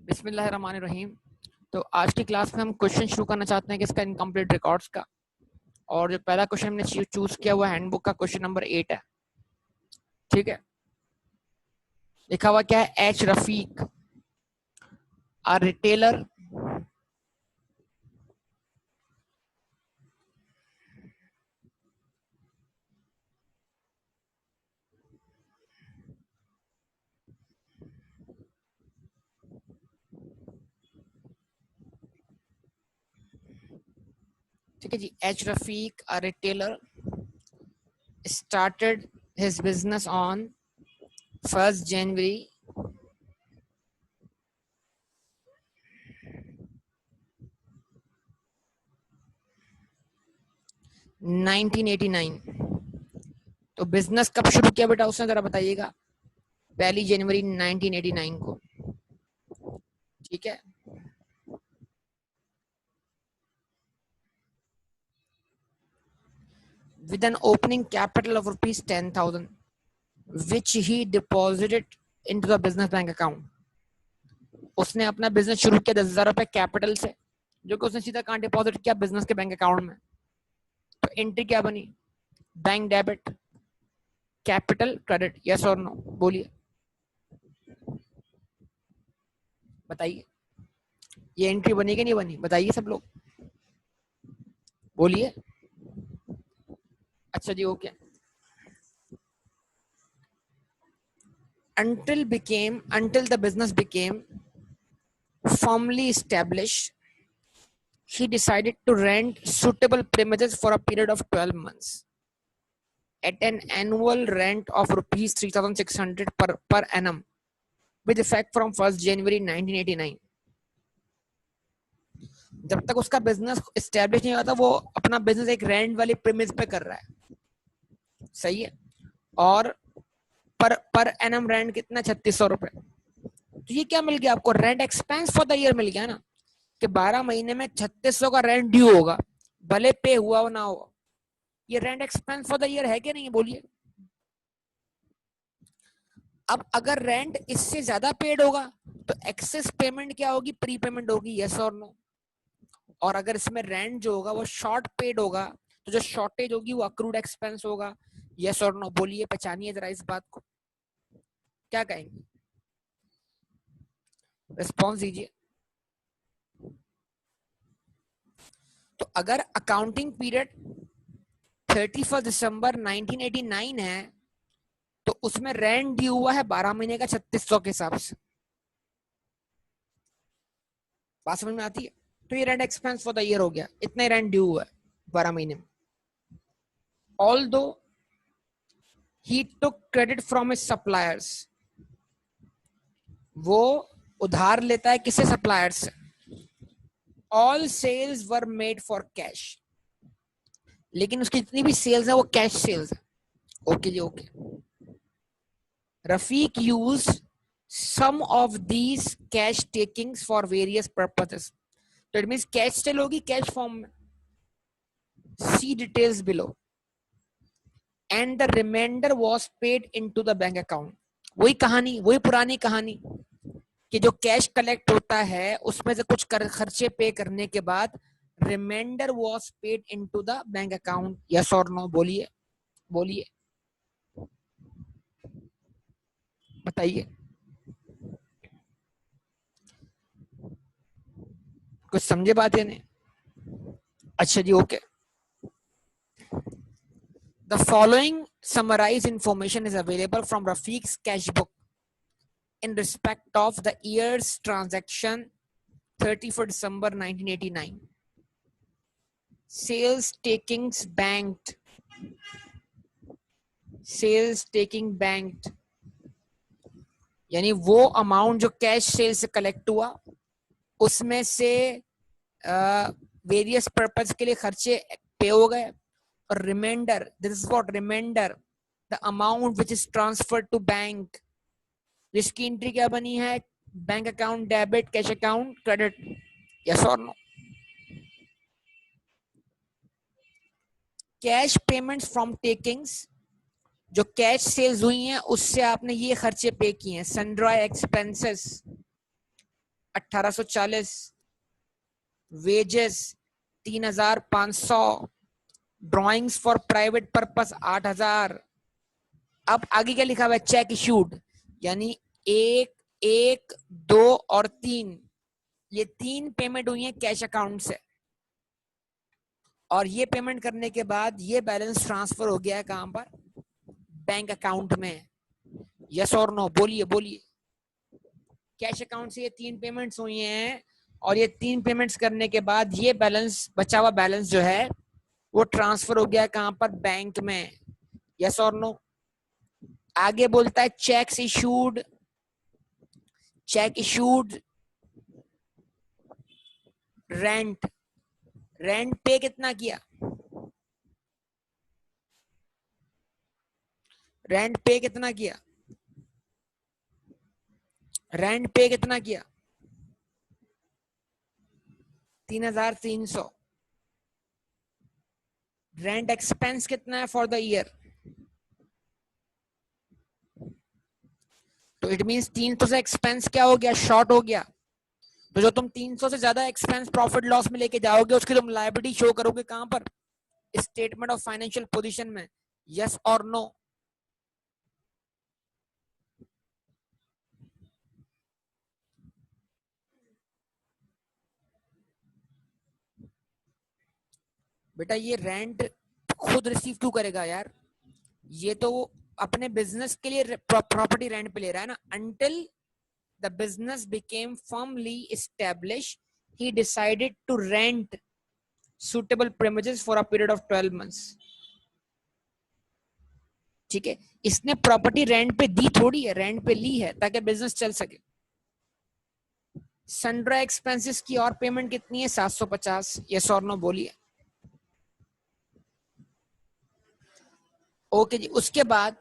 बिस्मिल्लाहिर्रहमानिर्रहीम। तो आज की क्लास में हम क्वेश्चन शुरू करना चाहते हैं कि इसका इनकम्प्लीट रिकॉर्ड्स का। और जो पहला क्वेश्चन हमने चूज किया हुआ हैंडबुक का क्वेश्चन नंबर 8 है। ठीक है, लिखा हुआ क्या है? एच रफीक आ रिटेलर ठीक है जी। H Rafiq uh retailer started his business on 1st January 1989। तो बिजनेस कब शुरू किया बेटा उसने, जरा बताइएगा। 1 जनवरी 1989 को। ठीक है, with an opening capital of rupees 10,000 which he deposited into the business bank account। उसने अपना बिजनेस शुरू किया 10,000 रुपए कैपिटल से, जो कि उसने सीधा कहाँ डिपॉजिट किया? बिजनेस के बैंक अकाउंट में। तो एंट्री क्या बनी? Bank debit, capital credit. Yes और नो बोलिए, बताइए। ये एंट्री बनी कि नहीं बनी? बताइए सब लोग, बोलिए। अच्छा जी, okay. until the business became firmly established, he decided to rent suitable premises for a period of 12 months at an annual rent of rupees 3,600 per annum with effect from 1st January 1989। जब तक उसका business establish नहीं हुआ था, वो अपना business एक rent वाली प्रीमिस पे कर रहा है। सही है। और पर एनम रेंट कितना? 3600 रुपए। तो ये क्या मिल गया आपको? Rent expense for the year मिल गया ना, कि 12 महीने में 3600 का रेंट ड्यू होगा, भले पे हुआ हो ना हो। ये rent expense for the year है कि नहीं? बोलिए। अब अगर रेंट इससे ज्यादा पेड होगा तो एक्सेस पेमेंट क्या होगी? प्री पेमेंट होगी। यस और नो? और अगर इसमें रेंट जो होगा वो शॉर्ट पेड होगा, तो जो शॉर्टेज होगी वो अक्रूड एक्सपेंस होगा। यस और नो बोलिए, पहचानिए जरा इस बात को। क्या कहेंगे? रिस्पॉन्स दीजिए। तो अगर अकाउंटिंग पीरियड 31 दिसंबर 1989 है, तो उसमें रेंट ड्यू हुआ है 12 महीने का 3600 के हिसाब से। बात समझ में आती है? तो ये rent expense for the year हो गया, इतना ही रेंट ड्यू हुआ है 12 महीने में। Although he took credit from his suppliers, वो उधार लेता है किसे? सप्लायर्स से। All sales were made for cash, लेकिन उसकी जितनी भी सेल्स है वो कैश सेल्स है। ओके जी, okay. Rafiq used some of these cash takings for various purposes. तो इट मींस कैश सेल होगी कैश फॉर्म में। See details below. And the reminder was paid into the bank account. वही कहानी, वही पुरानी कहानी कि जो कैश कलेक्ट होता है उसमें से कुछ खर्चे पे करने के बाद reminder was paid into the bank account. Yes और नो बोलिए, बोलिए, बताइए। कुछ समझे बात या नहीं? अच्छा जी, okay. The following summarized information is available from Rafiq's cash book in respect of the year's transaction 31 December 1989. Sales takings banked, sales taking banked यानी वो अमाउंट जो कैश सेल से कलेक्ट हुआ उसमें से वेरियस पर्पस के लिए खर्चे पे हो गए। और reminder, this is what reminder, the amount which is transferred to bank, जिसकी एंट्री क्या बनी है? Bank account debit, cash account credit. Yes और no? Cash payments from takings, जो कैश सेल्स हुई हैं उससे आपने ये खर्चे पे किए हैं। Sundry expenses, 1840, wages 3500, drawings for private purpose 8000। अब आगे क्या लिखा हुआ है, चेक इशूड, यानी 1, 1, 2 और 3, ये 3 पेमेंट हुई है कैश अकाउंट से, और ये पेमेंट करने के बाद ये बैलेंस ट्रांसफर हो गया है कहां पर, बैंक अकाउंट में। यस और नो, बोलिए बोलिए। कैश अकाउंट से ये 3 पेमेंट्स हुई हैं, और ये 3 पेमेंट्स करने के बाद ये बैलेंस, बचा हुआ बैलेंस जो है वो ट्रांसफर हो गया कहां पर, बैंक में। यस और नो। आगे बोलता है cheques issued, cheque issued, rent, rent पे कितना किया, रेंट पे कितना किया, रेंट पे कितना किया, 3300। रेंट एक्सपेंस कितना है फॉर द ईयर, तो इट मींस 300 से एक्सपेंस क्या हो गया, शॉर्ट हो गया। तो जो तुम 300 से ज्यादा एक्सपेंस प्रॉफिट लॉस में लेके जाओगे, उसकी तुम लायबिलिटी शो करोगे कहां पर, स्टेटमेंट ऑफ फाइनेंशियल पोजीशन में। यस और नो। बेटा ये रेंट खुद रिसीव क्यों करेगा यार, ये तो अपने बिजनेस के लिए प्रॉपर्टी रेंट पे ले रहा है ना। Until the business became firmly establish he decided to rent suitable premises for a period of 12 months। ठीक है, इसने प्रॉपर्टी रेंट पे दी थोड़ी है, रेंट पे ली है ताकि बिजनेस चल सके। सन्ड्रा एक्सपेंसेस की और पेमेंट कितनी है, 750। यस और नो बोलिए। ओके जी, उसके बाद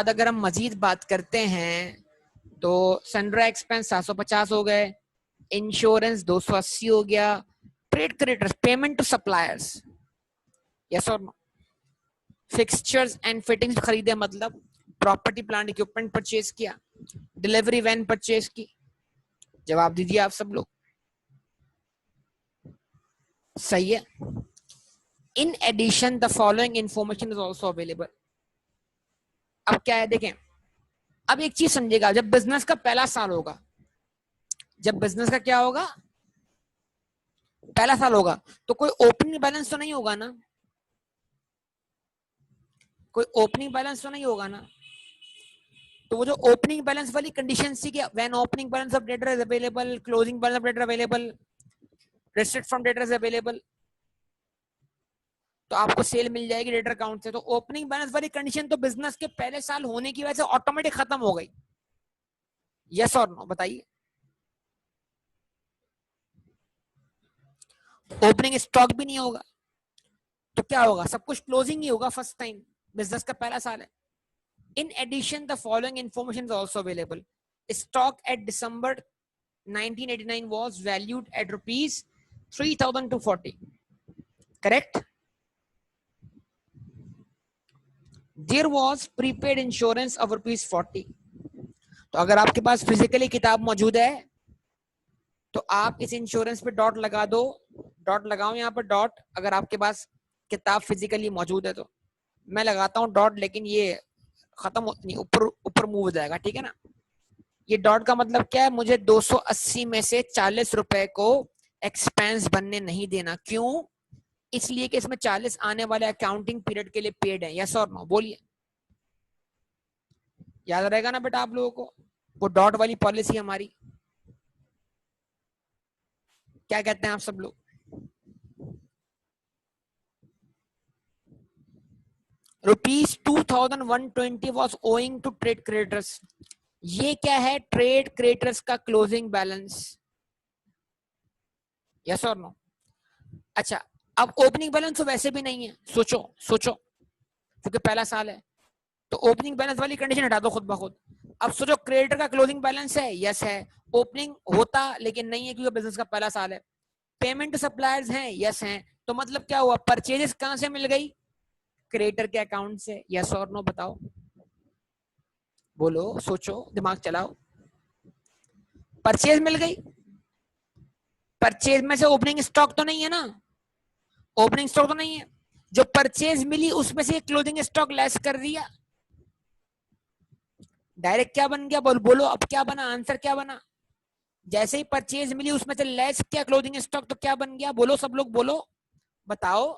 अगर हम मजीद बात करते हैं तो सन्ड्रा एक्सपेंस 750 हो गए, इंश्योरेंस 280 हो गया, trade creditors, payment to suppliers. Yes और नो। फिक्सचर्स एंड फिटिंग्स खरीदे, मतलब प्रॉपर्टी प्लांट इक्विपमेंट परचेज किया, डिलीवरी वैन परचेज की। जवाब दीजिए आप सब लोग। सही है। In addition the following information is also available. अब क्या है देखें, अब एक चीज समझिएगा, जब बिजनेस का पहला साल होगा, जब बिजनेस का क्या होगा, पहला साल होगा, तो कोई ओपनिंग बैलेंस तो नहीं होगा ना, कोई ओपनिंग बैलेंस तो नहीं होगा ना। तो वो जो ओपनिंग बैलेंस वाली कंडीशन थी कि when opening balance of debtor is available, closing balance of debtor available, restrict from debtor is available, तो आपको सेल मिल जाएगी डेटर अकाउंट से। तो ओपनिंग बैलेंस वाली कंडीशन तो बिजनेस के पहले साल होने की वजह से ऑटोमेटिक खत्म हो गई। यस और नो बताइए। ओपनिंग स्टॉक भी नहीं होगा तो क्या होगा, सब कुछ क्लोजिंग ही होगा फर्स्ट टाइम, बिजनेस का पहला साल है। In addition, the following information is also available. Stock at December 1989 was valued at rupees 3,240. Correct? There was prepaid insurance of rupees 40. तो अगर आपके पास फिजिकली किताब मौजूद है तो आप इस इंश्योरेंस पे डॉट लगा दो, डॉट लगाओ यहाँ पर डॉट, अगर आपके पास किताब फिजिकली मौजूद है तो। मैं लगाता हूँ डॉट, लेकिन ये खत्म नहीं, ऊपर ऊपर मूव हो जाएगा, ठीक है ना। ये डॉट का मतलब क्या है, मुझे 280 में से 40 रुपए को एक्सपेंस बनने नहीं देना। क्यों, इसलिए कि इसमें 40 आने वाले अकाउंटिंग पीरियड के लिए पेड है। यस और नो बोलिए। याद रहेगा ना बेटा आप लोगों को, वो डॉट वाली पॉलिसी हमारी। क्या कहते हैं आप सब लोग। ₹2120 was owing to trade creditors. ये क्या है, ट्रेड क्रेडिटर्स का क्लोजिंग बैलेंस। यस और नो। अच्छा, अब ओपनिंग बैलेंस तो वैसे भी नहीं है, सोचो सोचो, क्योंकि पहला साल है, तो ओपनिंग बैलेंस वाली कंडीशन हटा दो खुद ब खुद। अब सोचो क्रेडिटर का क्लोजिंग बैलेंस है, यस है, ओपनिंग होता लेकिन नहीं है क्योंकि बिजनेस का पहला साल है। पेमेंट टू सप्लायर्स हैं, यस हैं, तो मतलब क्या हुआ, परचेजेस कहां से मिल गई, क्रिएटर के अकाउंट से, यस और नो बताओ, बोलो, सोचो, दिमाग चलाओ। परचेज मिल गई, परचेज में से ओपनिंग स्टॉक तो नहीं है ना, ओपनिंग स्टॉक तो नहीं है, जो परचेज मिली उसमें से क्लोजिंग स्टॉक लेस कर दिया, डायरेक्ट क्या बन गया, बोलो अब क्या बना, आंसर क्या बना, जैसे ही परचेज मिली उसमें से लेस क्या क्लोजिंग स्टॉक, तो क्या बन गया, बोलो सब लोग बोलो, बताओ,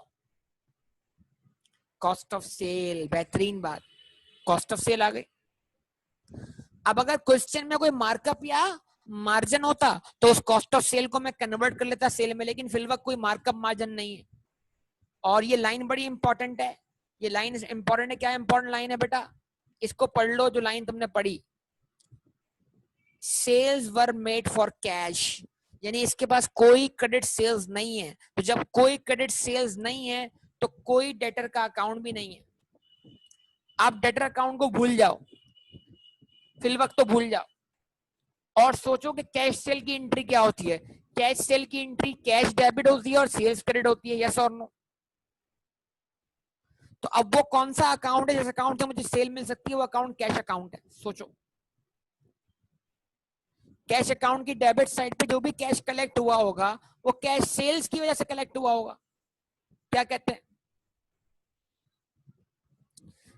कॉस्ट ऑफ सेल। बेहतरीन बात, कॉस्ट ऑफ सेल आ गई। अब अगर क्वेश्चन में कोई मार्कअप या मार्जिन होता तो उस कॉस्ट ऑफ सेल को मैं कन्वर्ट कर लेता सेल में, लेकिन फिल वक्त कोई मार्कअप मार्जिन नहीं है। और ये लाइन बड़ी इंपॉर्टेंट है, ये लाइन इंपॉर्टेंट है, क्या इंपॉर्टेंट लाइन है बेटा, इसको पढ़ लो जो लाइन तुमने पढ़ी, sales were made for cash, यानी इसके पास कोई क्रेडिट सेल्स नहीं है, तो जब कोई क्रेडिट सेल्स नहीं है तो कोई डेटर का अकाउंट भी नहीं है। आप डेटर अकाउंट को भूल जाओ, फिल वक्त तो भूल जाओ, और सोचो कि कैश सेल की एंट्री क्या होती है। कैश सेल की एंट्री कैश डेबिट होती है और सेल्स क्रेडिट होती है, यस और नो। तो अब वो कौन सा अकाउंट है जिस अकाउंट से मुझे सेल मिल सकती है, वो अकाउंट कैश अकाउंट है। सोचो, कैश अकाउंट की डेबिट साइड पे जो भी कैश कलेक्ट हुआ होगा वो कैश सेल्स की वजह से कलेक्ट हुआ होगा, क्या कहते हैं।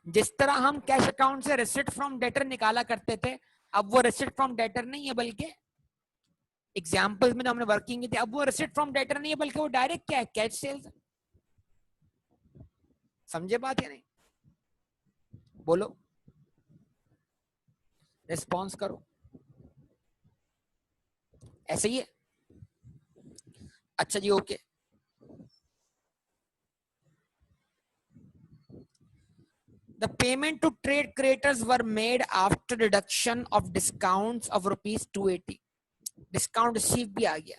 जिस तरह हम कैश अकाउंट से रिसिप्ट फ्रॉम डेटर निकाला करते थे, अब वो रिसिप्ट फ्रॉम डेटर नहीं है, बल्कि एग्जाम्पल्स में जो हमने वर्किंग की थी, अब वो रिसिप्ट फ्रॉम डेटर नहीं है, बल्कि वो डायरेक्ट क्या है, कैश सेल्स। समझे बात या नहीं, बोलो, रिस्पॉन्स करो, ऐसे ही है। अच्छा जी, okay. The payment to trade creators were made after deduction of discounts of rupees 280. Discount receive भी आ गया,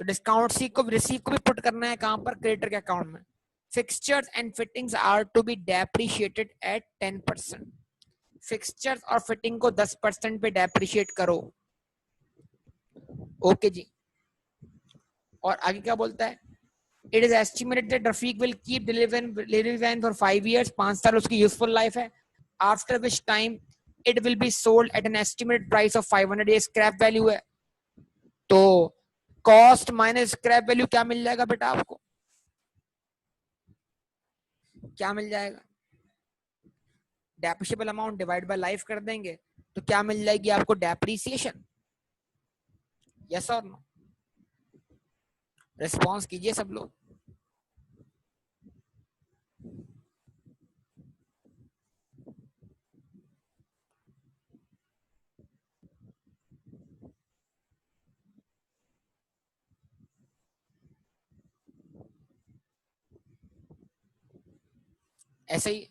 तो डिस्काउंट रिसीव को भी पुट करना है कहां पर, क्रिएटर के अकाउंट में। Fixtures and fittings are to be depreciated at 10%। फिक्सचर्स और फिटिंग को 10% पे डेप्रिशिएट करो, ओके जी। और आगे क्या बोलता है, it is estimated that Rafiq will keep delivery van for 5 years, 5 साल उसकी यूजफुल लाइफ है, after which time it will be sold at an estimated price of 500। ये स्क्रैप वैल्यू है, तो कॉस्ट माइनस स्क्रैप वैल्यू क्या मिल जाएगा बेटा आपको, क्या मिल जाएगा, depreciable amount divide by life कर देंगे तो क्या मिल जाएगी आपको, डेप्रिसिएशन, यस और नो, रिस्पॉन्स कीजिए सब लोग। ऐसे ही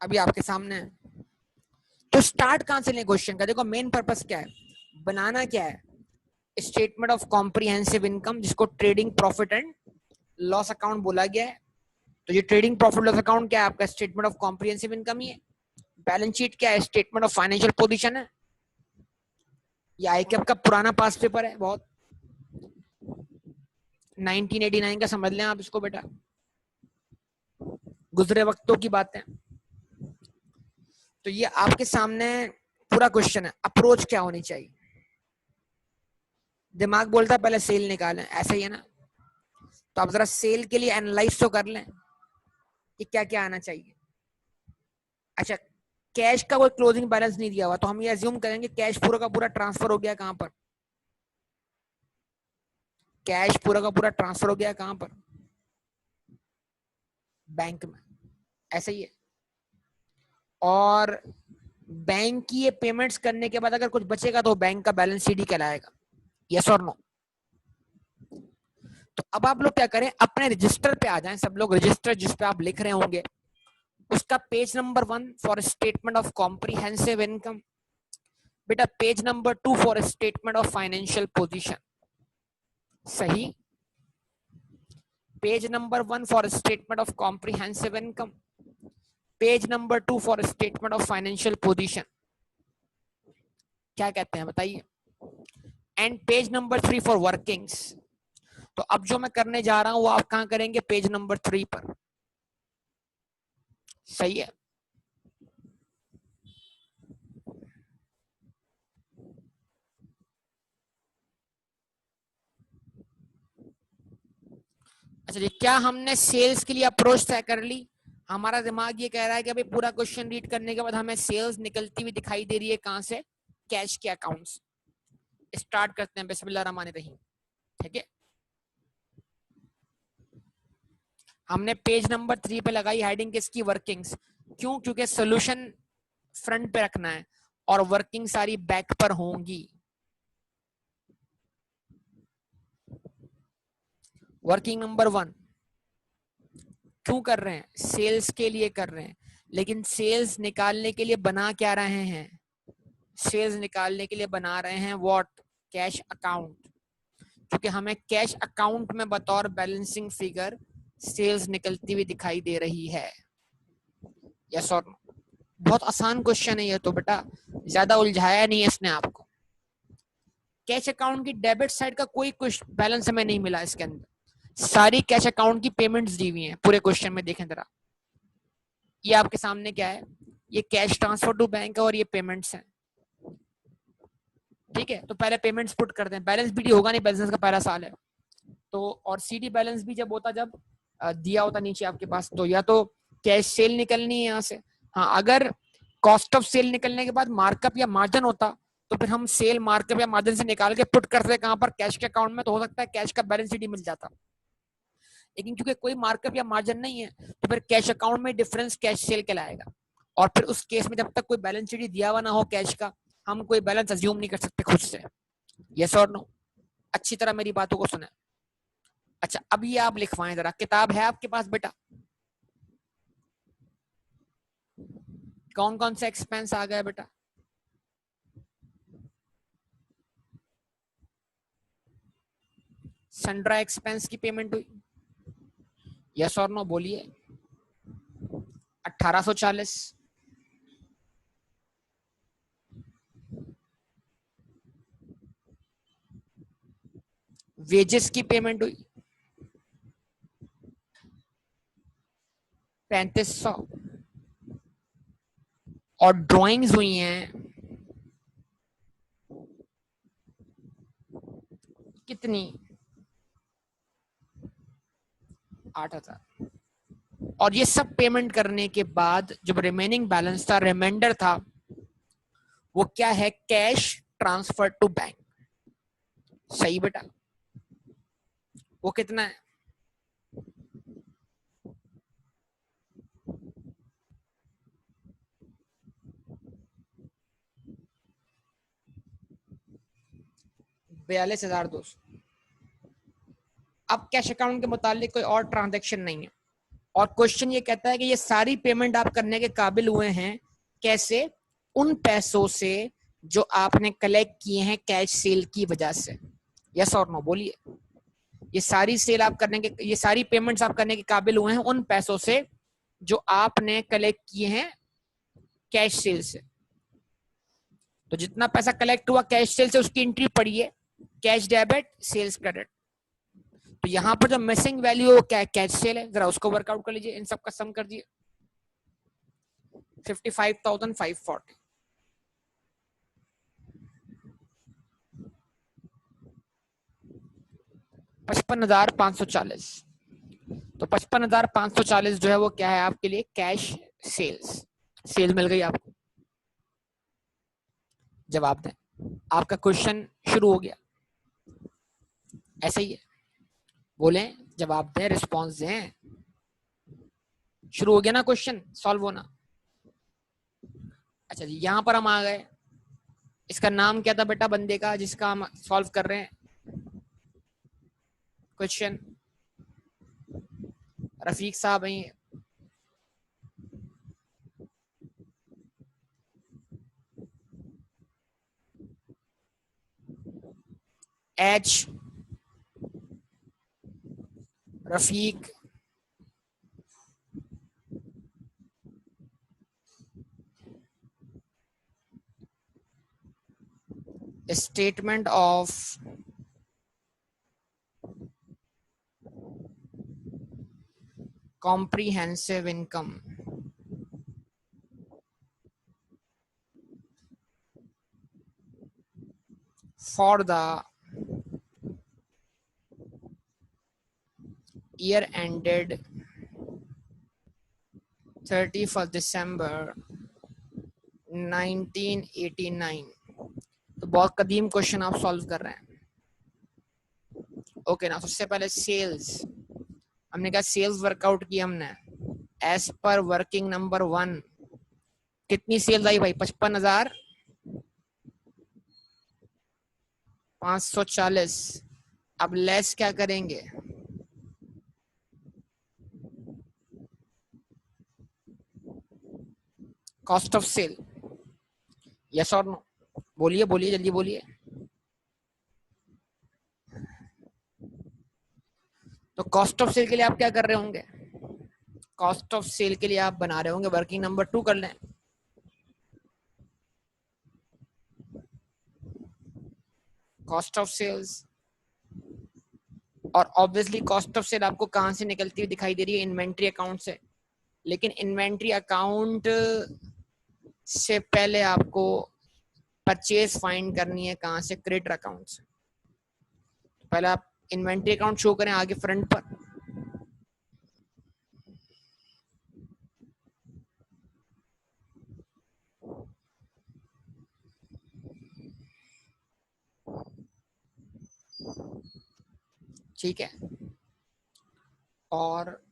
अभी आपके सामने है, तो स्टार्ट कहां से लें क्वेश्चन का, देखो मेन पर्पस क्या है, बनाना क्या है, स्टेटमेंट ऑफ कॉम्प्रिहेंसिव इनकम, जिसको trading profit and loss account बोला गया है। तो ये ट्रेडिंग प्रॉफिट लॉस अकाउंट क्या है आपका, स्टेटमेंट ऑफ कॉम्प्रिहेंसिव इनकम ही है। बैलेंस शीट क्या है, स्टेटमेंट ऑफ फाइनेंशियल पोजीशन है। ये आईकेएफ का पुराना पास पेपर है बहुत, 1989 का, समझ लें आप इसको बेटा, गुजरे वक्तों की बातें। तो ये आपके सामने पूरा क्वेश्चन है, अप्रोच क्या होनी चाहिए। दिमाग बोलता है पहले सेल निकालें, ऐसा ही है ना, तो आप जरा सेल के लिए एनालाइज तो कर लें कि क्या क्या आना चाहिए। अच्छा, कैश का कोई क्लोजिंग बैलेंस नहीं दिया हुआ, तो हम ये अज्यूम करेंगे कैश पूरा का पूरा ट्रांसफर हो गया कहां पर, कैश पूरा का पूरा ट्रांसफर हो गया कहां पर, बैंक में, ऐसा ही है। और बैंक की ये पेमेंट्स करने के बाद अगर कुछ बचेगा तो बैंक का बैलेंस शीट ही कहलाएगा, यस और नो। तो अब आप लोग क्या करें, अपने रजिस्टर पे आ जाएं सब लोग, रजिस्टर जिस पे आप लिख रहे होंगे उसका page number 1 for statement of comprehensive income, बेटा page number 2 for statement of financial position, सही। Page number 1 for statement of comprehensive income, page number 2 for statement of financial position, क्या कहते हैं बताइए, and page number 3 for workings. तो अब जो मैं करने जा रहा हूं वो आप कहां करेंगे, पेज नंबर 3 पर। सही है। अच्छा जी, क्या हमने सेल्स के लिए अप्रोच तय कर ली? हमारा दिमाग ये कह रहा है कि अभी पूरा क्वेश्चन रीड करने के बाद हमें सेल्स निकलती हुई दिखाई दे रही है, कहां से, कैश के अकाउंट्स। स्टार्ट करते हैं, बिस्मिल्लाह रहमान रहीम। ठीक है, हमने पेज नंबर 3 पे लगाई हेडिंग किसकी, वर्किंग्स। क्यों? क्योंकि सोल्यूशन फ्रंट पे रखना है और वर्किंग सारी बैक पर होंगी। वर्किंग नंबर 1 क्यों कर रहे हैं, सेल्स के लिए कर रहे हैं, लेकिन सेल्स निकालने के लिए बना क्या रहे हैं, सेल्स निकालने के लिए बना रहे हैं व्हाट, कैश अकाउंट। क्योंकि हमें कैश अकाउंट में बतौर बैलेंसिंग फिगर सेल्स निकलती हुई दिखाई दे रही है। यस और नो? बहुत आसान क्वेश्चन है ये तो बेटा, ज्यादा उलझाया नहीं है इसने आपको। कैश अकाउंट की डेबिट साइड का कोई बैलेंस हमें नहीं मिला इसके अंदर, सारी कैश अकाउंट की पेमेंट्स दी हुई हैं पूरे क्वेश्चन में। देखें जरा, ये आपके सामने क्या है, ये कैश ट्रांसफर टू बैंक है और ये पेमेंट्स हैं। ठीक है, तो पहले पेमेंट्स पुट करते हैं, बैलेंस भी होगा नहीं, बैलेंस का पहला साल है तो। और सीडी बैलेंस भी जब होता, जब दिया होता नीचे आपके पास, तो या तो कैश सेल निकलनी है यहाँ से। हाँ, अगर कॉस्ट ऑफ सेल निकलने के बाद मार्कअप या मार्जिन होता तो फिर हम सेल मार्कअप या मार्जिन से निकाल के पुट करते कहां पर, कैश के अकाउंट में, तो हो सकता है कैश का बैलेंस शीट मिल जाता। लेकिन क्योंकि कोई मार्कअप या मार्जिन नहीं है तो फिर कैश अकाउंट में डिफरेंस कैश सेल कहलाएगा। और फिर उस केस में जब तक कोई बैलेंस शीट दिया हुआ ना हो कैश का, हम कोई बैलेंस अज्यूम नहीं कर सकते खुद से। यस और नो? अच्छी तरह मेरी बातों को सुने। अच्छा, अब ये आप लिखवाएं जरा, किताब है आपके पास बेटा? कौन कौन सा एक्सपेंस आ गया बेटा? सन्ड्रा एक्सपेंस की पेमेंट हुई, यस और नो बोलिए। 1840। वेजेस की पेमेंट हुई 3500। और ड्राइंग्स हुई हैं कितनी, 8000। और ये सब पेमेंट करने के बाद जो रिमेनिंग बैलेंस था, रिमाइंडर था, वो क्या है, कैश ट्रांसफर टू बैंक। सही बेटा? वो कितना है, 42,200। अब कैश अकाउंट के मुतालिक कोई और ट्रांजैक्शन नहीं है, और क्वेश्चन ये कहता है कि ये सारी पेमेंट आप करने के काबिल हुए हैं कैसे, उन पैसों से जो आपने कलेक्ट किए हैं कैश सेल की वजह से। यस और नो बोलिए। ये सारी सेल आप करने के, ये सारी पेमेंट्स आप करने के काबिल हुए हैं उन पैसों से जो आपने कलेक्ट किए हैं कैश सेल से। तो जितना पैसा कलेक्ट हुआ कैश सेल से उसकी एंट्री पढ़िए, कैश डेबिट सेल्स क्रेडिट। तो यहाँ पर जो मिसिंग वैल्यू क्या, कैश सेल है, जरा उसको वर्कआउट कर लीजिए, इन सब का सम कर दिए, 55,540। 55,540। तो 55,540 जो है वो क्या है आपके लिए, कैश सेल्स। सेल मिल गई आपको, जवाब दें। आपका क्वेश्चन शुरू हो गया, ऐसे ही है, बोले जवाब दें, रिस्पॉन्स दें। शुरू हो गया ना क्वेश्चन सॉल्व होना। अच्छा जी, यहां पर हम आ गए। इसका नाम क्या था बेटा बंदे का जिसका हम सॉल्व कर रहे हैं क्वेश्चन? रफीक साहब हैं। H Rafiq, statement of comprehensive income for the year ended 31st December 1989। तो बहुत कदीम क्वेश्चन आप सॉल्व कर रहे हैं। ओके ना, सबसे पहले सेल्स, हमने कहा सेल्स वर्कआउट की हमने एज पर वर्किंग नंबर 1। कितनी सेल्स आई भाई? 55,540। अब लेस क्या करेंगे? कॉस्ट ऑफ सेल, यस और नो? बोलिए बोलिए, जल्दी बोलिए। तो कॉस्ट ऑफ सेल के लिए आप क्या कर रहे होंगे? कॉस्ट ऑफ सेल के लिए आप बना रहे होंगे वर्किंग नंबर 2 कर लें। कॉस्ट ऑफ सेल्स, और ऑब्वियसली कॉस्ट ऑफ सेल आपको कहां से निकलती हुई दिखाई दे रही है? इन्वेंट्री अकाउंट से। लेकिन इन्वेंट्री अकाउंट से पहले आपको परचेज फाइंड करनी है कहां से? क्रेडिटर अकाउंट से। पहले आप इन्वेंट्री अकाउंट शो करें आगे फ्रंट पर। ठीक है, और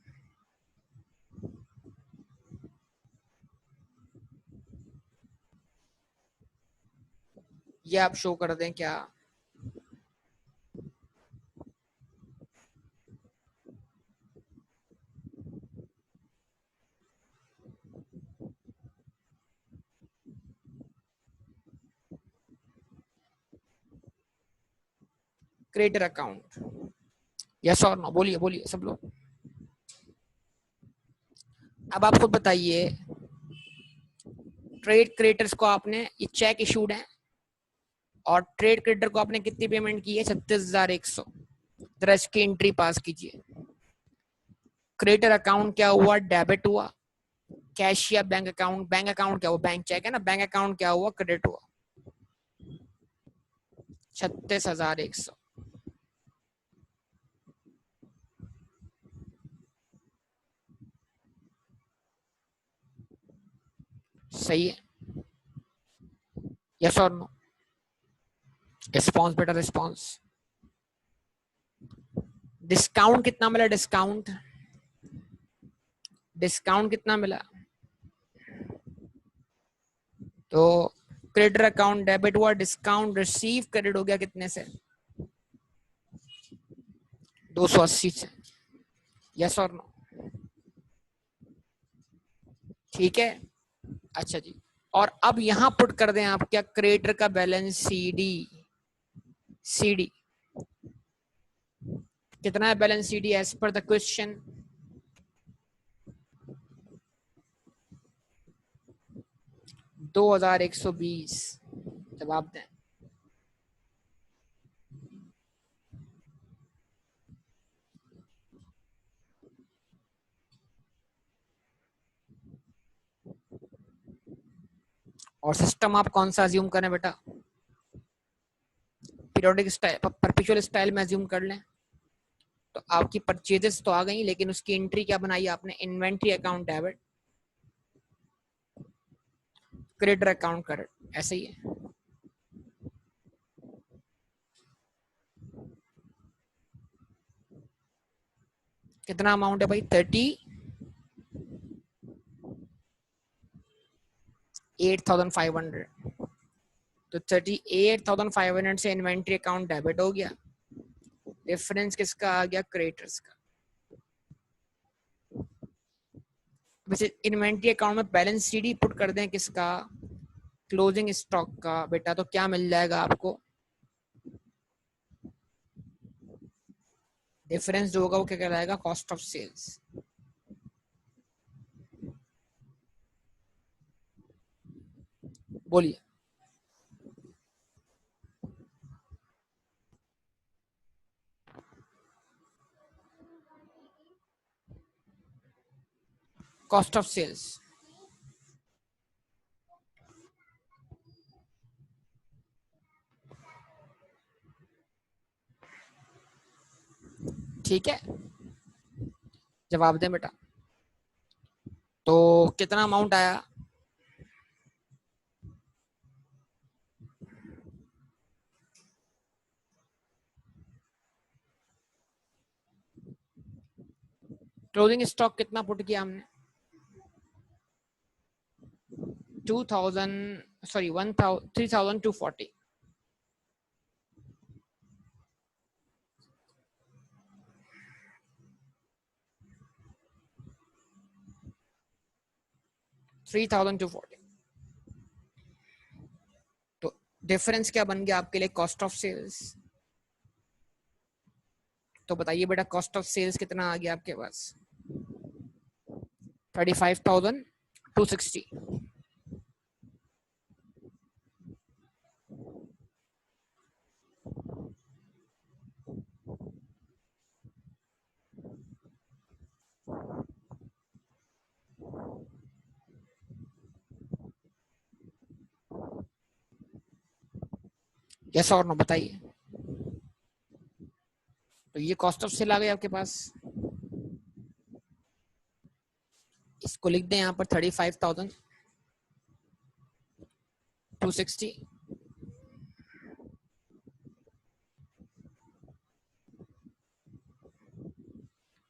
ये आप शो कर दें क्या? क्रेडिटर अकाउंट, यस और नो? बोलिए बोलिए सब लोग। अब आप खुद बताइए, ट्रेड क्रेडिटर्स को आपने, ये चेक इशूड है, और ट्रेड क्रेडिटर को आपने कितनी पेमेंट की है? 36,100। जरा इसकी एंट्री पास कीजिए। क्रेडिटर अकाउंट क्या हुआ? डेबिट हुआ। कैश या बैंक अकाउंट? बैंक अकाउंट क्या हुआ? बैंक चेक है ना। बैंक अकाउंट क्या हुआ? क्रेडिट हुआ 36,100। सही है, यस और नो? रिस्पॉन्स बेटा, रिस्पॉन्स। डिस्काउंट कितना मिला? डिस्काउंट, डिस्काउंट कितना मिला? तो क्रेडिटर अकाउंट डेबिट हुआ, डिस्काउंट रिसीव क्रेडिट हो गया कितने से? 280 से, यस और नो? ठीक है, अच्छा जी। और अब यहां पुट कर दें आप क्या? क्रेडिटर का बैलेंस सीडी। सीडी कितना है? Balance CD as per the question 2120। जवाब दें। और सिस्टम आप कौन सा अज्यूम करें बेटा? पीरियोडिक स्टाइल, परपेचुअल स्टाइल में अज्यूम कर लें। तो आपकी परचेजेस तो आ गई, लेकिन उसकी एंट्री क्या बनाई आपने? Inventory account debit, creditor account credit, ऐसे ही है। कितना अमाउंट है भाई? 38,500। तो 38,500 से इन्वेंट्री अकाउंट डेबिट हो गया। डिफरेंस किसका आ गया? क्रेडिटर्स का। वैसे इन्वेंट्री अकाउंट में बैलेंस सीडी पुट कर दें किसका? क्लोजिंग स्टॉक का बेटा। तो क्या मिल जाएगा आपको? डिफरेंस जो होगा वो क्या कहलाएगा? Cost of sales. बोलिए। Cost of sales. ठीक है, जवाब दें बेटा। तो कितना अमाउंट आया? क्लोजिंग स्टॉक कितना पुट किया हमने? 2000, सॉरी 3240। तो डिफरेंस क्या बन गया आपके लिए? Cost of sales. तो बताइए बेटा, कॉस्ट ऑफ सेल्स कितना आ गया आपके पास? 35,260। यस और नो बताइए। तो ये कॉस्ट ऑफ सेल आ गई आपके पास। इसको लिख दें यहाँ पर 35,260।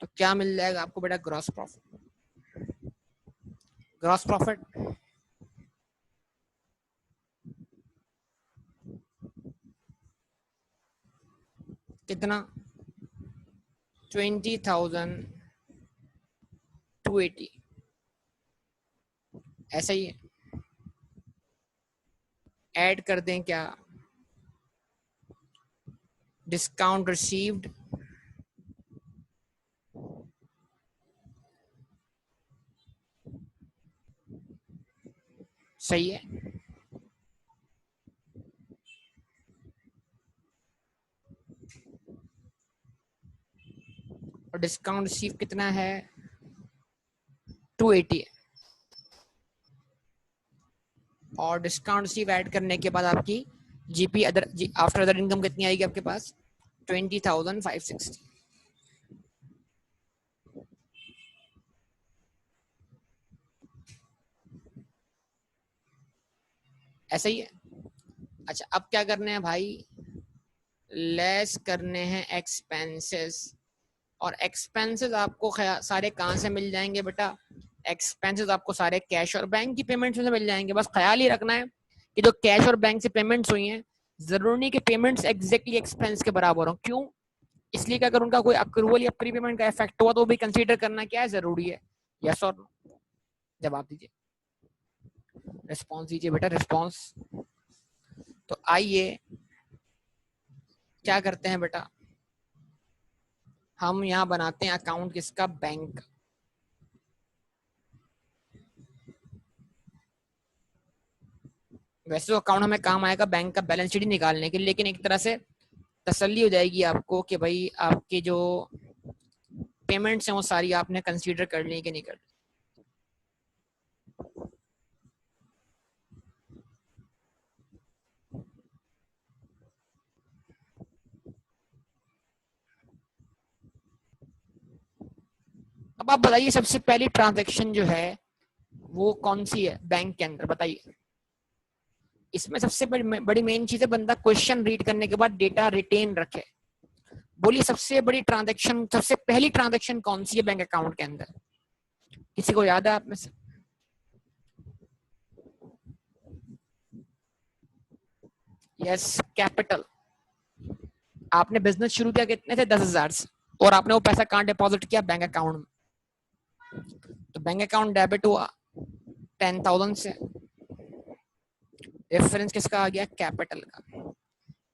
तो क्या मिल जाएगा आपको बेटा? Gross profit. ग्रॉस प्रॉफिट कितना? 20,280। ऐसा ही है। ऐड कर दें क्या? डिस्काउंट रिसीव्ड सही है। और डिस्काउंट रिसीव कितना है? 280 है। और डिस्काउंट रिसीव ऐड करने के बाद आपकी GP other after other income कितनी आएगी आपके पास? 20,560। ऐसा ही है। अच्छा, अब क्या करने हैं भाई? लेस करने हैं एक्सपेंसेस। और एक्सपेंसेस आपको सारे कहाँ से मिल जाएंगे बेटा? एक्सपेंसेस आपको सारे कैश और बैंक की पेमेंट्स में से मिल जाएंगे। बस ख्याल ही रखना है कि जो कैश और बैंक से पेमेंट्स हुई हैं, जरूरी नहीं कि पेमेंट्स एग्जैक्टली एक्सपेंस के बराबर हो। क्यों? इसलिए कि अगर उनका कोई अक्रूवल या प्री पेमेंट का इफेक्ट हुआ तो भी कंसीडर करना क्या है? जरूरी है। यस और नो? जवाब दीजिए, रिस्पॉन्स दीजिए बेटा, रिस्पॉन्स। तो आइए क्या करते हैं बेटा, हम यहाँ बनाते हैं अकाउंट किसका? बैंक। वैसे तो अकाउंट हमें काम आएगा बैंक का बैलेंस शीट निकालने के लिए, लेकिन एक तरह से तसल्ली हो जाएगी आपको कि भाई आपके जो पेमेंट्स हैं वो सारी आपने कंसीडर कर ली कि नहीं कर ली। अब आप बताइए, सबसे पहली ट्रांजैक्शन जो है वो कौन सी है बैंक के अंदर? बताइए। इसमें सबसे बड़ी मेन चीज है, बंदा क्वेश्चन रीड करने के बाद डेटा रिटेन रखे। बोलिए, सबसे बड़ी ट्रांजैक्शन, सबसे पहली ट्रांजैक्शन कौन सी है बैंक अकाउंट के अंदर? किसी को याद है आप में से? Yes, capital. आपने बिजनेस शुरू किया कितने से? 10,000 से। और आपने वो पैसा कहाँ डिपॉजिट किया? बैंक अकाउंट में। तो बैंक अकाउंट डेबिट हुआ 10,000 से। रेफरेंस किसका आ गया? कैपिटल का।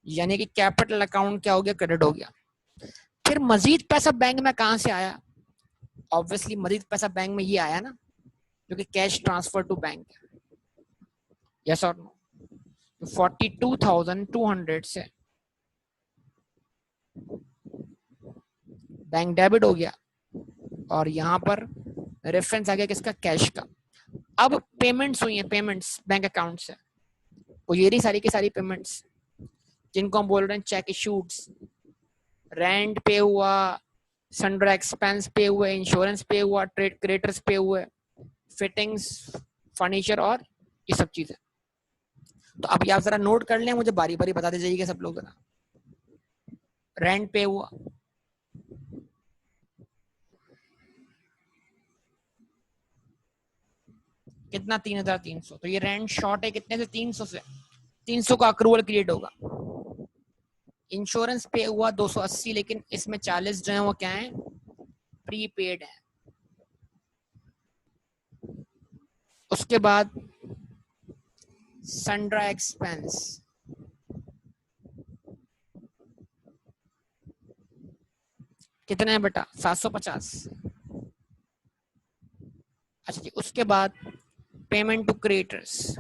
यानी कि कैपिटल अकाउंट क्या हो गया? क्रेडिट हो गया। फिर मजीद पैसा बैंक में कहां से आया? ऑब्वियसली मजीद पैसा बैंक में ये आया ना, जो कि cash transfer to bank. Yes और नो? 42,200 से बैंक डेबिट हो गया और यहाँ पर रेफरेंस आ गया किसका? कैश का। अब पेमेंट्स हुई हैं, पेमेंट्स बैंक अकाउंट से, वो ये रही सारी की सारी पेमेंट्स जिनको हम बोल रहे हैं चेक इशूड्स। रेंट पे हुआ, सन्ड्री एक्सपेंस पे हुए, इंश्योरेंस पे हुआ, ट्रेड क्रेडिटर्स पे हुए, फिटिंग्स, फर्नीचर और ये सब चीजें। तो अब आप जरा नोट कर लें, मुझे बारी बारी बता दीजिएगा सब लोग जरा। रेंट पे हुआ कितना? 3,300। तो ये रेंट शॉर्ट है कितने से? 300 से। 300 का अक्रूवल क्रिएट होगा। इंश्योरेंस पे हुआ 280, लेकिन इसमें 40 जो है वो क्या है? प्रीपेड है। उसके बाद सन्ड्री एक्सपेंस कितने हैं बेटा? 750। अच्छा जी। उसके बाद पेमेंट टू क्रिएटर्स,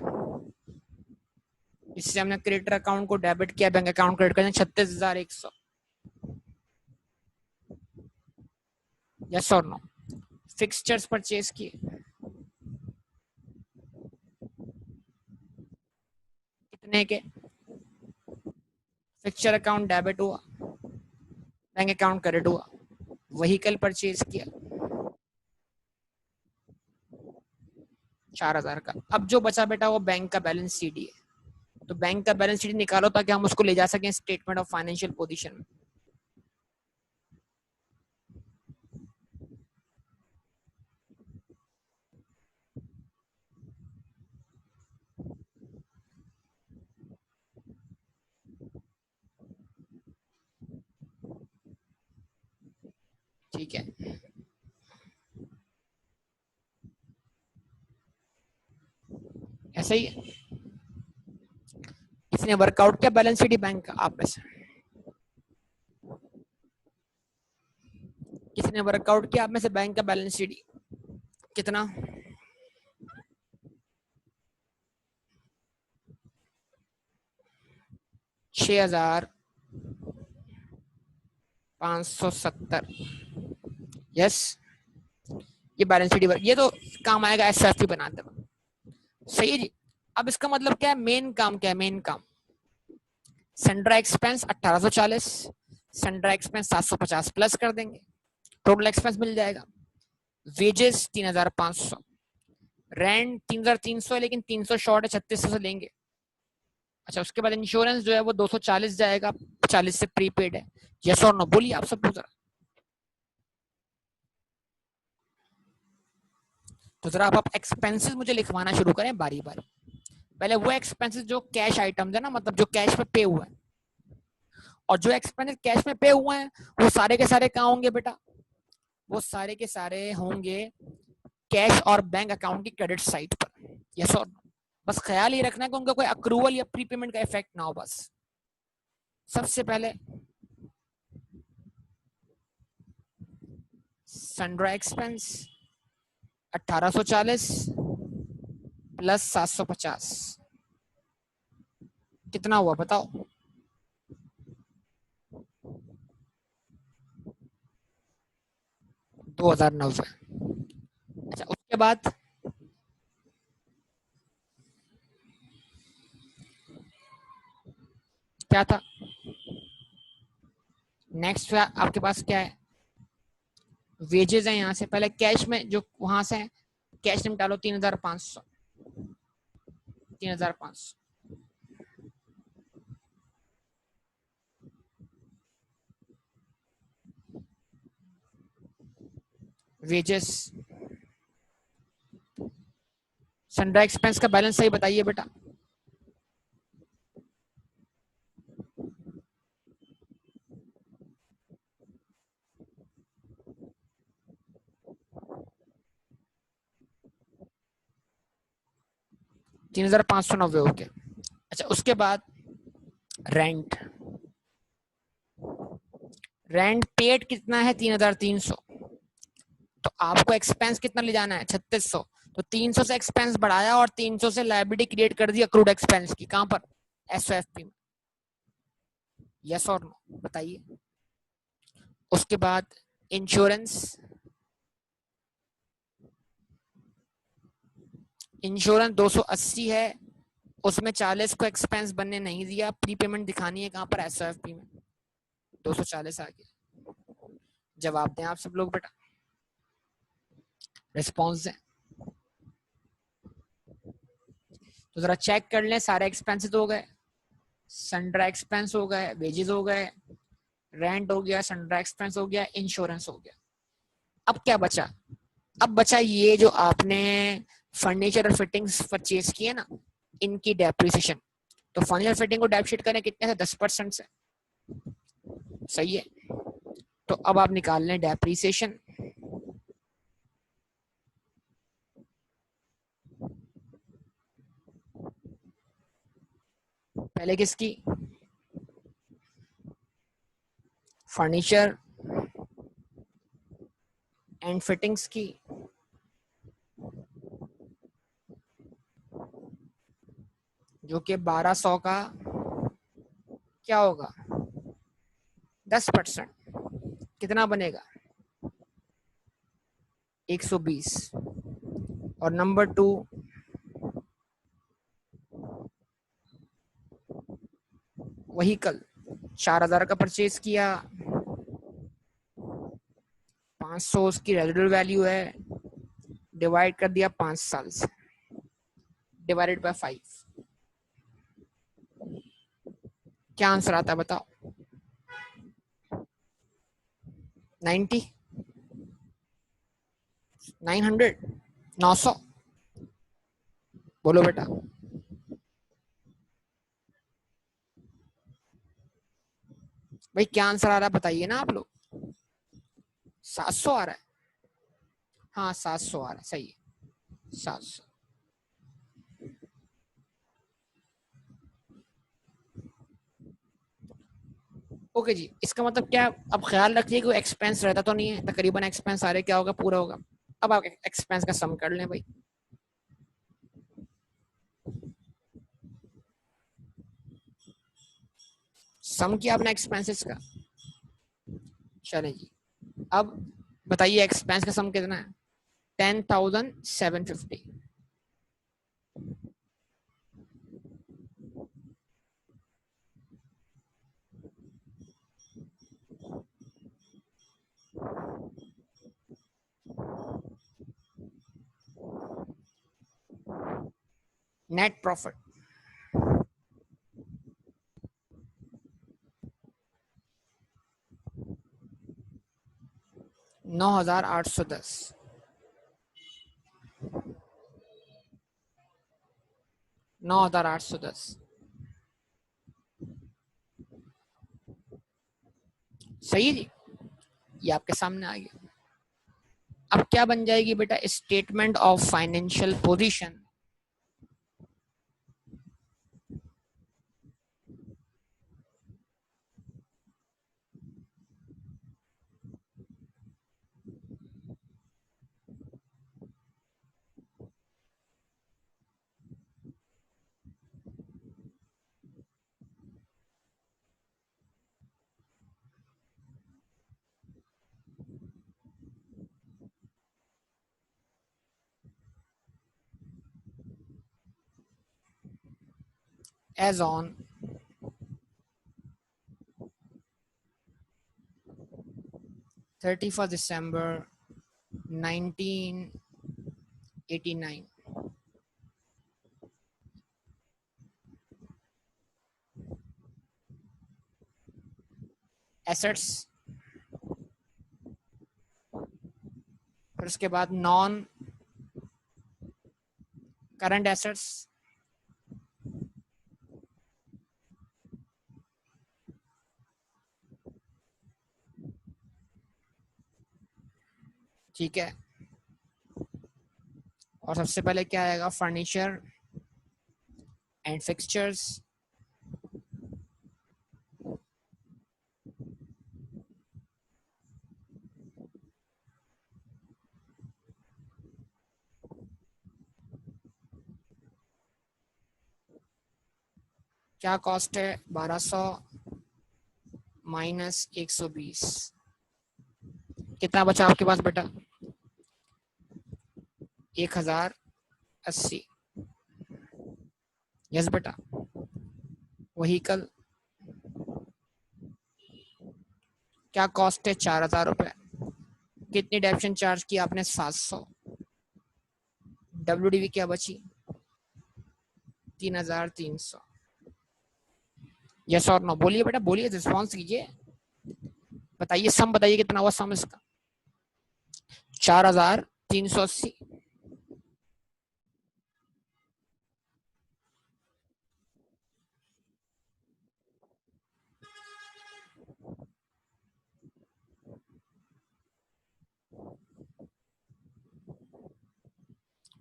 इससे हमने क्रिएटर अकाउंट को डेबिट किया, बैंक अकाउंट क्रेडिट कर 36,100। यस और नो? फिक्सचर्स परचेज किए कितने के? फिक्सचर अकाउंट डेबिट हुआ, बैंक अकाउंट क्रेडिट हुआ। व्हीकल परचेज किया 4,000 का। अब जो बचा बेटा वो बैंक का बैलेंस सीडी है। तो बैंक का बैलेंस सीडी निकालो ताकि हम उसको ले जा सकें स्टेटमेंट ऑफ फाइनेंशियल पोजीशन में। ठीक है, ऐसा ही है। किसने वर्कआउट किया बैलेंस शीट बैंक का? आप में से किसने वर्कआउट किया? आप में से बैंक का बैलेंस शीट कितना? 6,570। यस, ये बैलेंस शीट ये तो काम आएगा एसएफपी बनाते वक्त। सही है जी। अब इसका मतलब क्या है? मेन काम क्या है? मेन काम sundry expense 1840, sundry expense 750 plus कर देंगे, टोटल एक्सपेंस मिल जाएगा। वेजेस 3,500, रेंट 3,300 है लेकिन 300 शॉर्ट है, 3600 से लेंगे। अच्छा, उसके बाद इंश्योरेंस जो है वो 240 जाएगा, 40 से प्रीपेड है। यस और नो? बोलिए आप सब जरा। तो जरा आप एक्सपेंसेस मुझे लिखवाना शुरू करें बारी बारी। पहले वो एक्सपेंसेस जो कैश आइटम्स है ना, मतलब जो कैश में पे हुआ है, और जो एक्सपेंसेस कैश में पे हुए हैं वो सारे के सारे कहाँ होंगे बेटा? वो सारे के सारे होंगे कैश और बैंक अकाउंट की क्रेडिट साइड पर। यस और नो? बस ख्याल ही रखना कि उनका कोई अक्रूवल या प्रीपेमेंट का इफेक्ट ना हो। बस सबसे पहले सन्ड्री एक्सपेंस 1840 प्लस 750 कितना हुआ बताओ? 2,090। अच्छा, उसके बाद क्या था? नेक्स्ट आपके पास क्या है? वेजेस है। यहाँ से पहले कैश में जो वहां से है, कैश निपटा लो। 3,500, 3,500। वेजेस, सन्ड्री एक्सपेंस का बैलेंस सही बताइए बेटा। $3,590 हो गया। अच्छा, उसके बाद रेंट, रेंट पेड कितना है 3,300, तो आपको एक्सपेंस कितना ले जाना है 3,600, तो 300 से एक्सपेंस बढ़ाया और 300 से लायबिलिटी क्रिएट कर दी अक्रूड एक्सपेंस की, कहां पर, एसओएफपी में। यस और नो बताइए। उसके बाद इंश्योरेंस, इंश्योरेंस 280 है, उसमें 40 को एक्सपेंस बनने नहीं दिया, प्रीपेमेंट दिखानी है कहां पर, एसओएफपी में, 240 आ गया। जवाब दें आप सब लोग बेटा, रिस्पॉन्स दें। तो जरा चेक कर लें, सारे एक्सपेंसेस हो गए, सन्ड्रा एक्सपेंस हो गए, वेजेस हो गए, रेंट हो गया, सन्ड्रा एक्सपेंस हो गया, इंश्योरेंस हो गया। अब क्या बचा, अब बचा ये जो आपने फर्नीचर और फिटिंग्स परचेज किए ना, इनकी डेप्रिसिएशन। तो फर्नीचर फिटिंग को डेप्रिशिएट करें कितने से, 10% से, सही है। तो अब आप निकाल लें डेप्रिसिएशन, पहले किसकी, फर्नीचर एंड फिटिंग्स की, जो कि 1200 का क्या होगा, 10%, कितना बनेगा 120। और नंबर 2, व्हीकल 4,000 का परचेज किया, 500 उसकी रेजिडुअल वैल्यू है, डिवाइड कर दिया 5 साल से, डिवाइडेड बाय 5, क्या आंसर आता है बताओ, 90, 900, 900, बोलो बेटा। भाई क्या आंसर आ रहा है बताइए ना आप लोग, 700 आ रहा है, हाँ 700 आ रहा है, सही है 700। ओके जी, इसका मतलब क्या, अब ख्याल रखिए कि एक्सपेंस रहता तो नहीं है, तकरीबन एक्सपेंस सारे क्या होगा, पूरा होगा। अब आप एक्सपेंस का सम कर लें भाई, सम किया आपने एक्सपेंसेस का, चले जी। अब बताइए एक्सपेंस का सम कितना है, 10,750, नेट प्रॉफिट 9,810, 9,810, सही है जी, ये आपके सामने आ गया। अब क्या बन जाएगी बेटा, statement of financial position, as on 31 December 1989, assets, फिर उसके बाद नॉन करंट एसेट्स, ठीक है। और सबसे पहले क्या आएगा, फर्नीचर एंड फिक्सचर्स, क्या कॉस्ट है? 1200 माइनस 120, कितना बचा आपके पास बेटा? 1080। यस बेटा। व्हीकल क्या कॉस्ट है? 4000 रुपए। कितनी डेप्शन चार्ज की आपने? 700। WDV क्या बची? 3300। यस और नो बोलिए बेटा, बोलिए, रिस्पॉन्स कीजिए, बताइए सम, बताइए कितना हुआ सम इसका? 4380।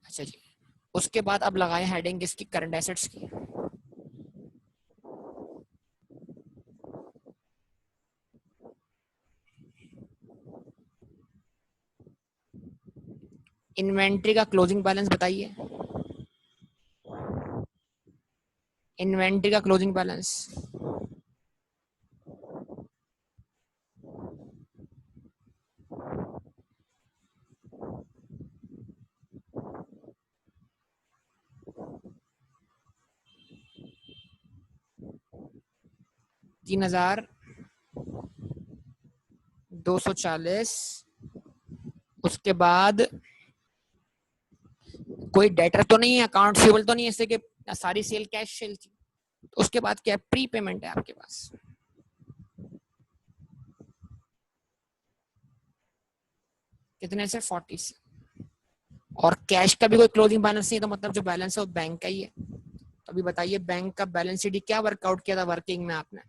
अच्छा जी, उसके बाद अब लगाए हेडिंग इसकी, करंट एसेट्स की। इन्वेंट्री का क्लोजिंग बैलेंस बताइए, इन्वेंट्री का क्लोजिंग बैलेंस। 3240। उसके बाद कोई डेटर तो नहीं है, अकाउंट रिसीवेबल तो नहीं है, इससे कि सारी सेल कैश सेल थी। उसके बाद क्या प्री पेमेंट है आपके पास? कितने से? 40 से। और कैश का भी कोई क्लोजिंग बैलेंस नहीं है, तो मतलब जो बैलेंस है वो बैंक का ही है। तो अभी बताइए बैंक का बैलेंस शीट क्या वर्कआउट किया था वर्किंग में आपने?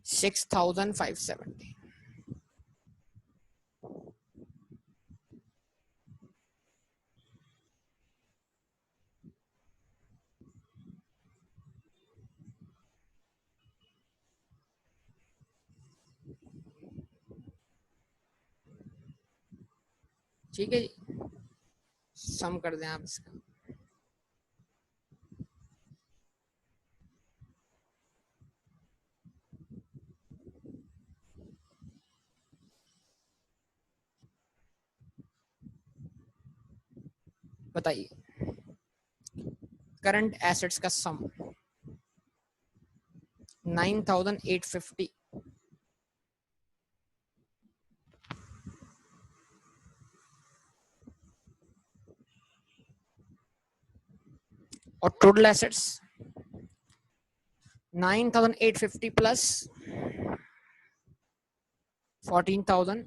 6570। ठीक है जी, सम कर दें आप इसका। बताइए करंट एसेट्स का सम 9850। और टोटल एसेट्स 9850 प्लस 14230।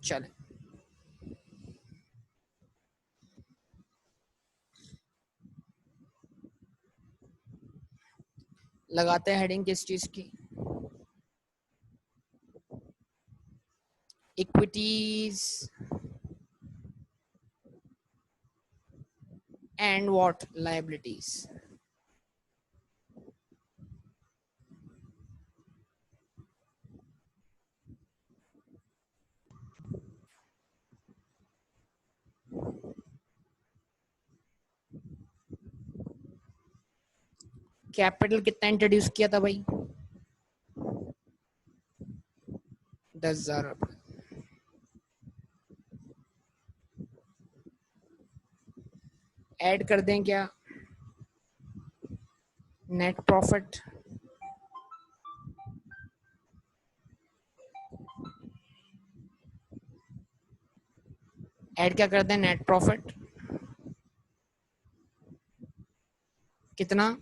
चले, लगाते हैं हेडिंग किस चीज की? Equities and what? Liabilities. Capital कितना इंट्रोड्यूस किया था भाई? 10,000 रुपए। ऐड कर दें क्या नेट प्रॉफिट? ऐड क्या कर दें नेट प्रॉफिट? कितना?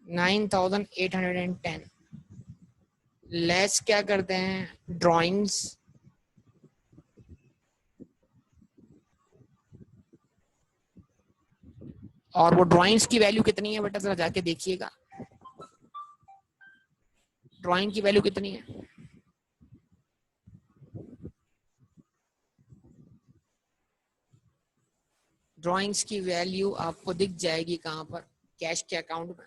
9810। लेस क्या करते हैं? ड्राइंग्स। और वो ड्राइंग्स की वैल्यू कितनी है बेटा, जरा जाके देखिएगा, ड्राइंग की वैल्यू कितनी है? ड्राइंग्स की वैल्यू आपको दिख जाएगी कहां पर? कैश के अकाउंट में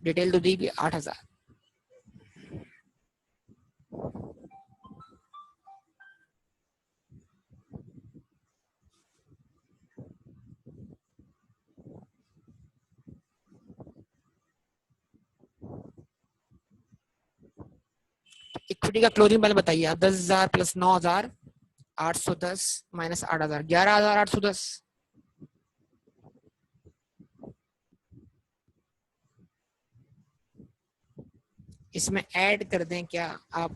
डिटेल तो दी गई 8,000। इक्विटी का क्लोजिंग बैलेंस बताइए। 10,000 प्लस 9,000, 810 माइनस 8,000, 11,810। इसमें ऐड कर दें क्या आप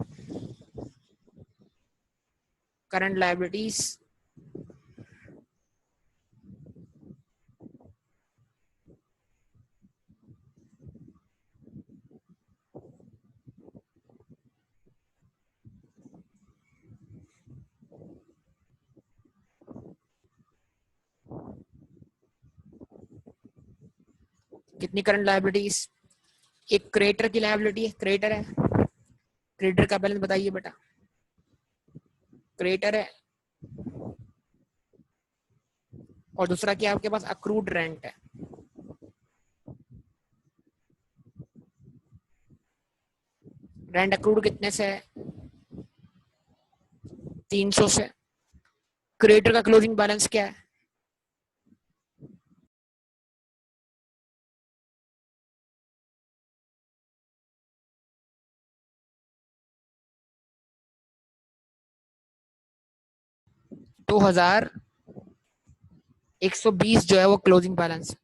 करंट लायबिलिटीज? कितनी करंट लायबिलिटीज? एक क्रेडिटर की लायबिलिटी है, क्रेडिटर है, क्रेडिटर का बैलेंस बताइए बेटा। क्रेडिटर है और दूसरा क्या आपके पास अक्रूड रेंट है। रेंट अक्रूड कितने से है? 300 से। क्रेडिटर का क्लोजिंग बैलेंस क्या है? दो हजार 120 जो है वो क्लोजिंग बैलेंस।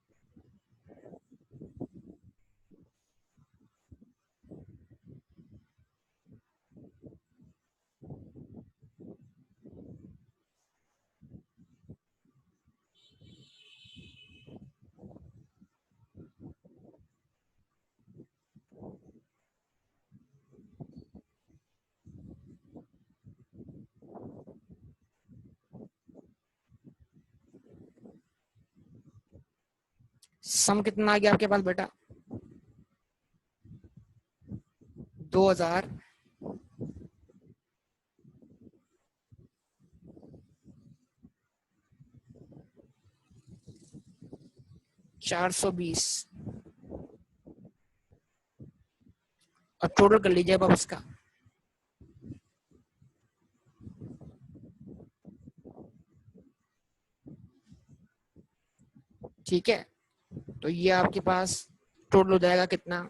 सम कितना आ गया आपके पास बेटा? 2000 420 और टोटल कर लीजिए अब इसका। ठीक है, तो ये आपके पास टोटल हो जाएगा कितना?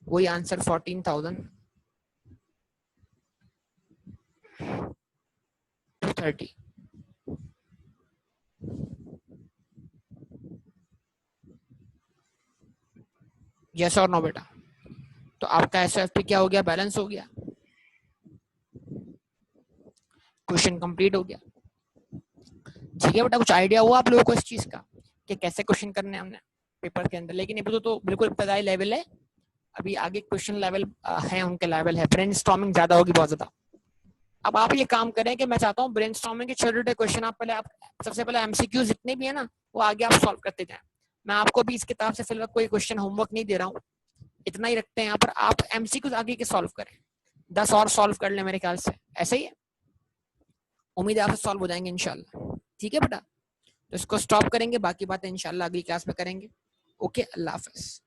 वही आंसर 14,230। यस और नो बेटा? तो आपका एसएफपी क्या हो गया? बैलेंस हो गया। क्वेश्चन कंप्लीट हो गया। ठीक है बेटा, कुछ आइडिया हुआ आप लोगों को इस चीज का कि कैसे क्वेश्चन करने हमने पेपर के अंदर? लेकिन ये तो बिल्कुल इब्तदाई लेवल है, अभी आगे क्वेश्चन लेवल है, उनके लेवल है, ब्रेनस्टॉर्मिंग ज्यादा होगी, बहुत ज्यादा। अब आप ये काम करें कि मैं चाहता हूँ ब्रेनस्टॉर्मिंग के छोटे छोटे क्वेश्चन आप सबसे पहले एमसीक्यू जितने भी है ना वो आगे आप सॉल्व करते जाएं। मैं आपको भी इस किताब से फिलहाल कोई क्वेश्चन होमवर्क नहीं दे रहा हूँ, इतना ही रखते हैं यहाँ पर। आप एमसीक्यू आगे के सॉल्व करें, 10 और सॉल्व कर ले मेरे ख्याल से, ऐसे ही है। उम्मीद है आपसे सॉल्व हो जाएंगे इंशाल्लाह। ठीक है बेटा, तो इसको स्टॉप करेंगे, बाकी बातें इंशाल्लाह अगली क्लास में करेंगे। ओके, अल्लाह हाफिज।